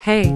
Hey.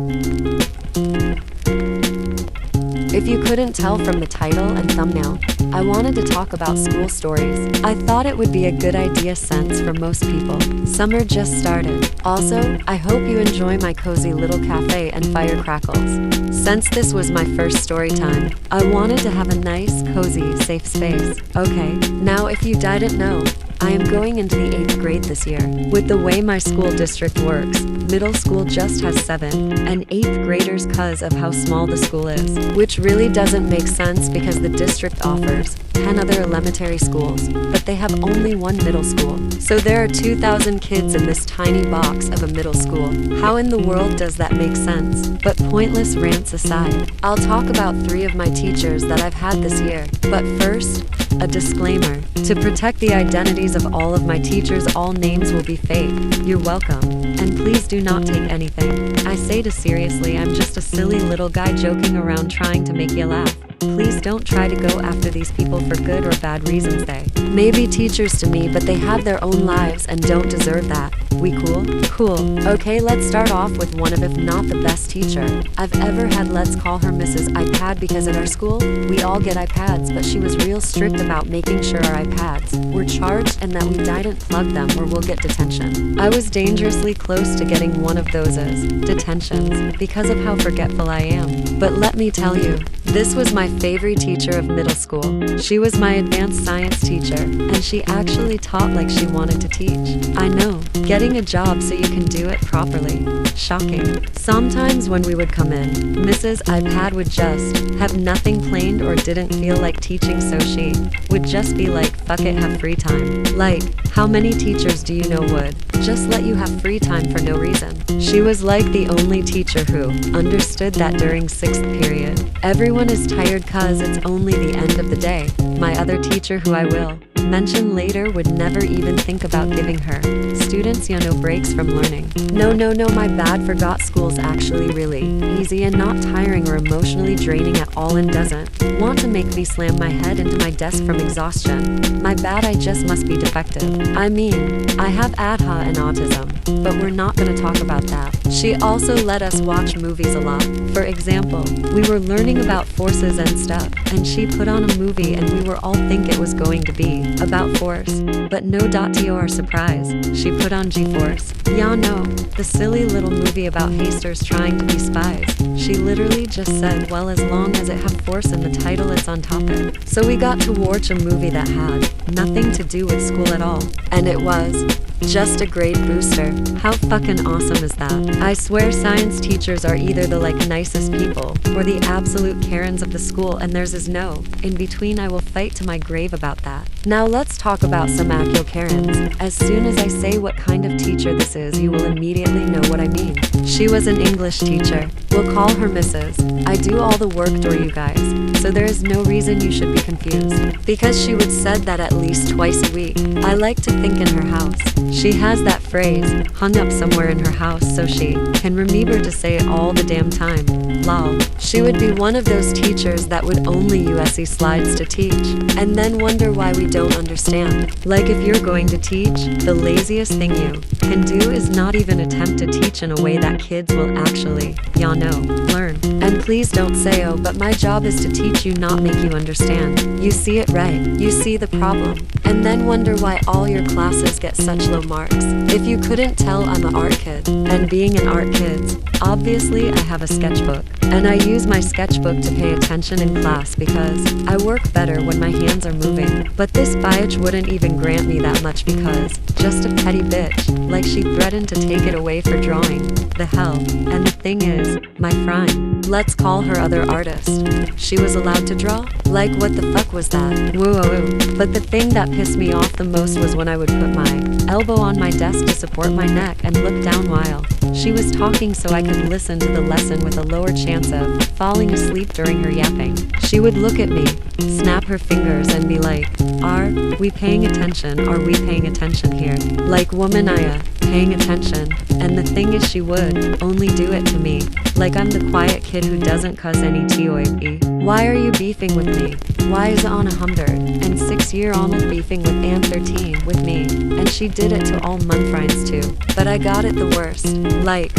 If you couldn't tell from the title and thumbnail, I wanted to talk about school stories. I thought it would be a good idea since for most people, summer just started. Also, I hope you enjoy my cozy little cafe and firecrackles. Since this was my first story time, I wanted to have a nice, cozy, safe space. Okay, now if you didn't know, I am going into the 8th grade this year. With the way my school district works, middle school just has 7 and 8th graders cause of how small the school is, which really doesn't make sense because the district offers 10 other elementary schools, but they have only one middle school. So there are 2,000 kids in this tiny box of a middle school. How in the world does that make sense? But pointless rants aside, I'll talk about 3 of my teachers that I've had this year. But first, a disclaimer. To protect the identities of all of my teachers, all names will be fake. You're welcome. And please do not take anything I say too seriously. I'm just a silly little guy joking around trying to make you laugh. Please don't try to go after these people for good or bad reasons. They may be teachers to me, but they have their own lives and don't deserve that. We cool? Cool. Okay, let's start off with one of, if not the best teacher I've ever had. Let's call her Mrs. iPad, because at our school, we all get iPads, but she was real strict about making sure our iPads were charged and that we didn't plug them or we'll get detention. I was dangerously close to getting one of those detentions because of how forgetful I am. But let me tell you, this was my favorite teacher of middle school. She was my advanced science teacher, and she actually taught like she wanted to teach. I know, getting a job so you can do it properly. Shocking. Sometimes when we would come in, Mrs. iPad would just have nothing planned or didn't feel like teaching, so she would just be like, fuck it, have free time. Like, how many teachers do you know would just let you have free time for no reason? She was like the only teacher who understood that during 6th period, everyone is tired cause it's only the end of the day. My other teacher, who I will mention later, would never even think about giving her students no breaks from learning. No, my bad. Forgot school's actually really easy and not tiring or emotionally draining at all, and doesn't want to make me slam my head into my desk from exhaustion. My bad, I just must be defective. I mean, I have ADHA and autism, but we're not gonna talk about that. She also let us watch movies a lot. For example, we were learning about forces and stuff, and she put on a movie and we were all think it was going to be about force, but no. To our surprise, she put on G-Force. Yeah, no, the silly little movie about hasters trying to be spies. She literally just said, well, as long as it had force in the title, it's on topic. So we got to watch a movie that had nothing to do with school at all, and it was just a grade booster. How fucking awesome is that? I swear science teachers are either the nicest people or the absolute Karens of the school, and theirs is no in between. I will fight to my grave about that. Now let's talk about some actual Karens. As soon as I say what kind of teacher this is, you will immediately know what I mean. She was an English teacher. We'll call her Mrs. I do all the work door, you guys, so there is no reason you should be confused, because she would said that at least twice a week. I like to think in her house she has that phrase hung up somewhere in her house so she can remember to say it all the damn time. Lol. She would be one of those teachers that would only USC slides to teach, and then wonder why we don't understand. Like, if you're going to teach, the laziest thing you can do is not even attempt to teach in a way that kids will actually, learn. And please don't say, oh, but my job is to teach you, not make you understand. You see it right. You see the problem, and then wonder why all your classes get such low marks. If you couldn't tell, I'm an art kid, and being an art kid, obviously I have a sketchbook, and I use my sketchbook to pay attention in class because I work better when my hands are moving. But this bitch wouldn't even grant me that much because just a petty bitch, like she threatened to take it away for drawing. The hell. And the thing is, my friend, let's call her other artist, she was allowed to draw? Like, what the fuck was that? Whoa. But the thing that pissed me off the most was when I would put my elbow on my desk to support my neck and look down while she was talking so I could listen to the lesson with a lower chance of falling asleep during her yapping. She would look at me, snap her fingers, and be like, are we paying attention? Are we paying attention here? Like, woman, paying attention. And the thing is, she would only do it to me, like I'm the quiet kid who doesn't cause any TOAB. Why are you beefing with me? Why is it on 100? And 6-year Arnold beefing with Ann 13 with me, and she did it to all Mumfriends too. But I got it the worst. Like,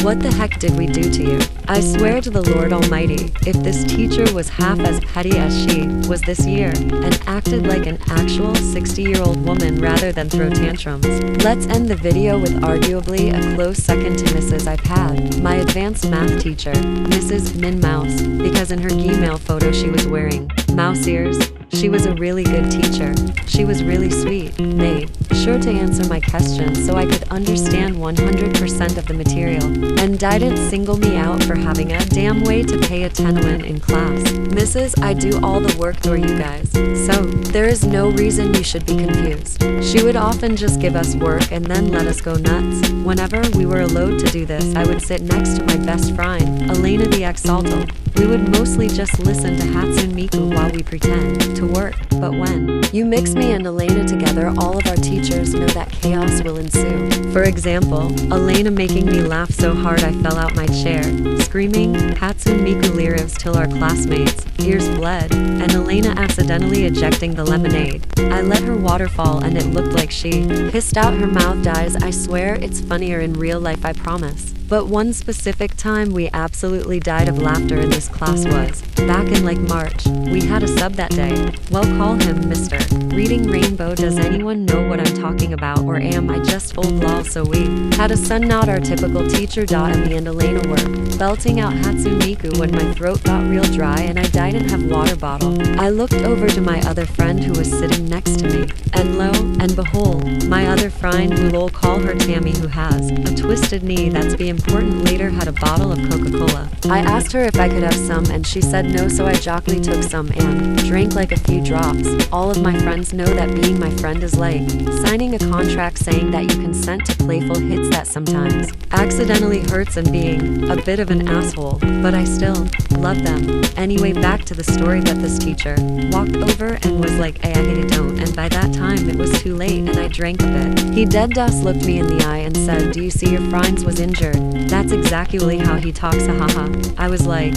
what the heck did we do to you? I swear to the Lord Almighty, if this teacher was half as petty as she was this year, and acted like an actual 60-year-old woman rather than throw tantrums. Let's end the video with arguably a close second to Mrs. iPad, my advanced math teacher, Mrs. Min Mouse, because in her Gmail photo she was wearing mouse ears. She was a really good teacher. She was really sweet, made sure to answer my questions so I could understand 100% of the material, and didn't single me out for having a damn way to pay attention in class. Mrs. I do all the work for you guys, so there is no reason you should be confused. She would often just give us work and then let us go nuts. Whenever we were allowed to do this, I would sit next to my best friend, Elena the Exalto. We would mostly just listen to Hatsune Miku while we pretend to work, but when you mix me and Elena together, all of our teachers know that chaos will ensue. For example, Elena making me laugh so hard I fell out my chair, screaming Hatsune Miku lyrics till our classmates' ears bled, and Elena accidentally ejecting the lemonade. I let her waterfall and it looked like she hissed out her mouth dies. I swear it's funnier in real life, I promise. But one specific time we absolutely died of laughter in this class was back in like March. We had a sub that day. Well, call him Mr. Reading Rainbow. Does anyone know what I'm talking about, or am I just old lol? So we had a son, not our typical teacher. And me and Elena were belting out Hatsune Miku when my throat got real dry and I didn't have water bottle. I looked over to my other friend who was sitting next to me, and lo and behold, my other friend, who lol call her Tammy, who has a twisted knee that's be important later, had a bottle of Coca-Cola. I asked her if I could have some and she said no, so I jockeyly took some and drank like a few drops. All of my friends know that being my friend is like signing a contract saying that you consent to playful hits that sometimes accidentally hurts and being a bit of an asshole, but I still love them. Anyway, back to the story that this teacher walked over and was like, hey, I hate it, don't, and by that time it was too late and I drank a bit. He dead-ass looked me in the eye and said, do you see your friends was injured? That's exactly how he talks, haha. I was like,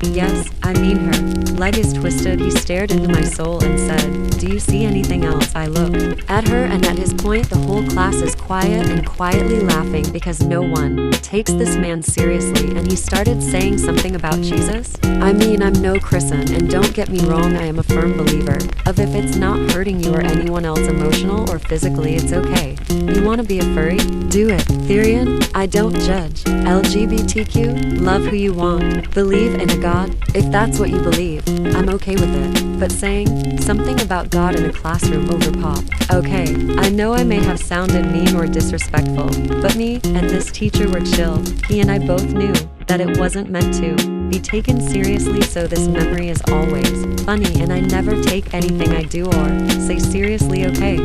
yes, I mean her leg is twisted. He stared into my soul and said, do you see anything else? I looked at her, and at his point the whole class is quiet and quietly laughing because no one takes this man seriously, and he started saying something about Jesus. I mean, I'm no Christian, and don't get me wrong, I am a firm believer of if it's not hurting you or anyone else emotional or physically, it's okay. You want to be a furry? Do it. Therian, I don't judge. LGBTQ, love who you want. Believe in a God, if that's what you believe. I'm okay with it. But saying something about God in a classroom over pop. Okay, I know I may have sounded mean or disrespectful, but me and this teacher were chill. He and I both knew that it wasn't meant to be taken seriously, so this memory is always funny, and I never take anything I do or say seriously. Okay.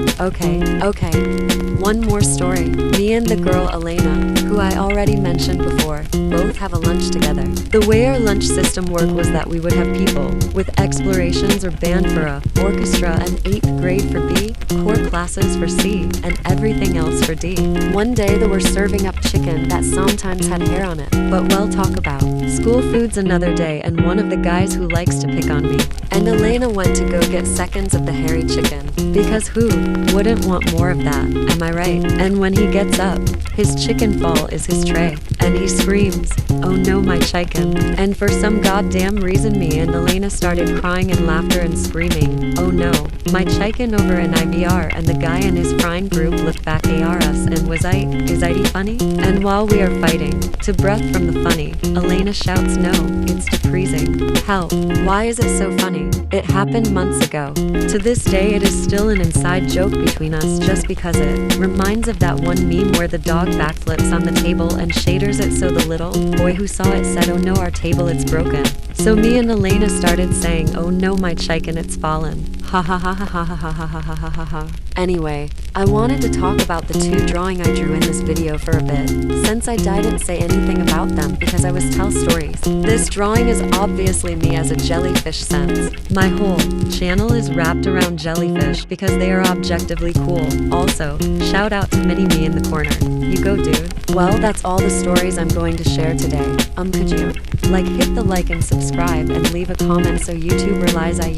One more story. Me and the girl Elena, who I already mentioned before, both have a lunch together. The way our lunch system worked was that we would have people with explorations or band for A, orchestra and 8th grade for B, core classes for C, and everything else for D. One day they were serving up chicken that sometimes had hair on it, but we'll talk about school foods another day, and one of the guys who likes to pick on me and Elena went to go get seconds of the hairy chicken, because who wouldn't want more of that, am I right? And when he gets up, his chicken fall is his tray, and he screams, oh no, my chicken. And for some goddamn reason me and Elena started crying in laughter and screaming, oh no, my chicken over an IVR, and the guy and his friend group looked back at us and was is IT funny? And while we are fighting to breath from the funny, Elena shouts, no, it's depressing. Hell, why is it so funny? It happened months ago. To this day it is still an inside joke between us, just because it reminds of that one meme where the dog backflips on the table and shaders it, so the little boy who saw it said, oh no, our table, it's broken. So me and Elena started saying, oh no, my chicken, it's fallen. Ha ha ha ha ha ha ha ha ha ha ha ha. Anyway, I wanted to talk about the 2 drawing I drew in this video for a bit, since I didn't say anything about them because I was tell stories. This drawing is obviously me as a jellyfish sense. My whole channel is wrapped around jellyfish because they are objectively cool. Also, shout out to Mini Me in the corner. You go, dude. Well, that's all the story stories I'm going to share today. Could you? Like, hit the like and subscribe and leave a comment so YouTube realize I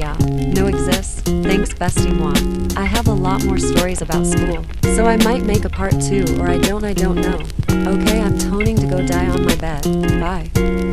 no exists. Thanks bestie moi. I have a lot more stories about school, so I might make a part 2 or I don't know. Okay, I'm toning to go die on my bed. Bye.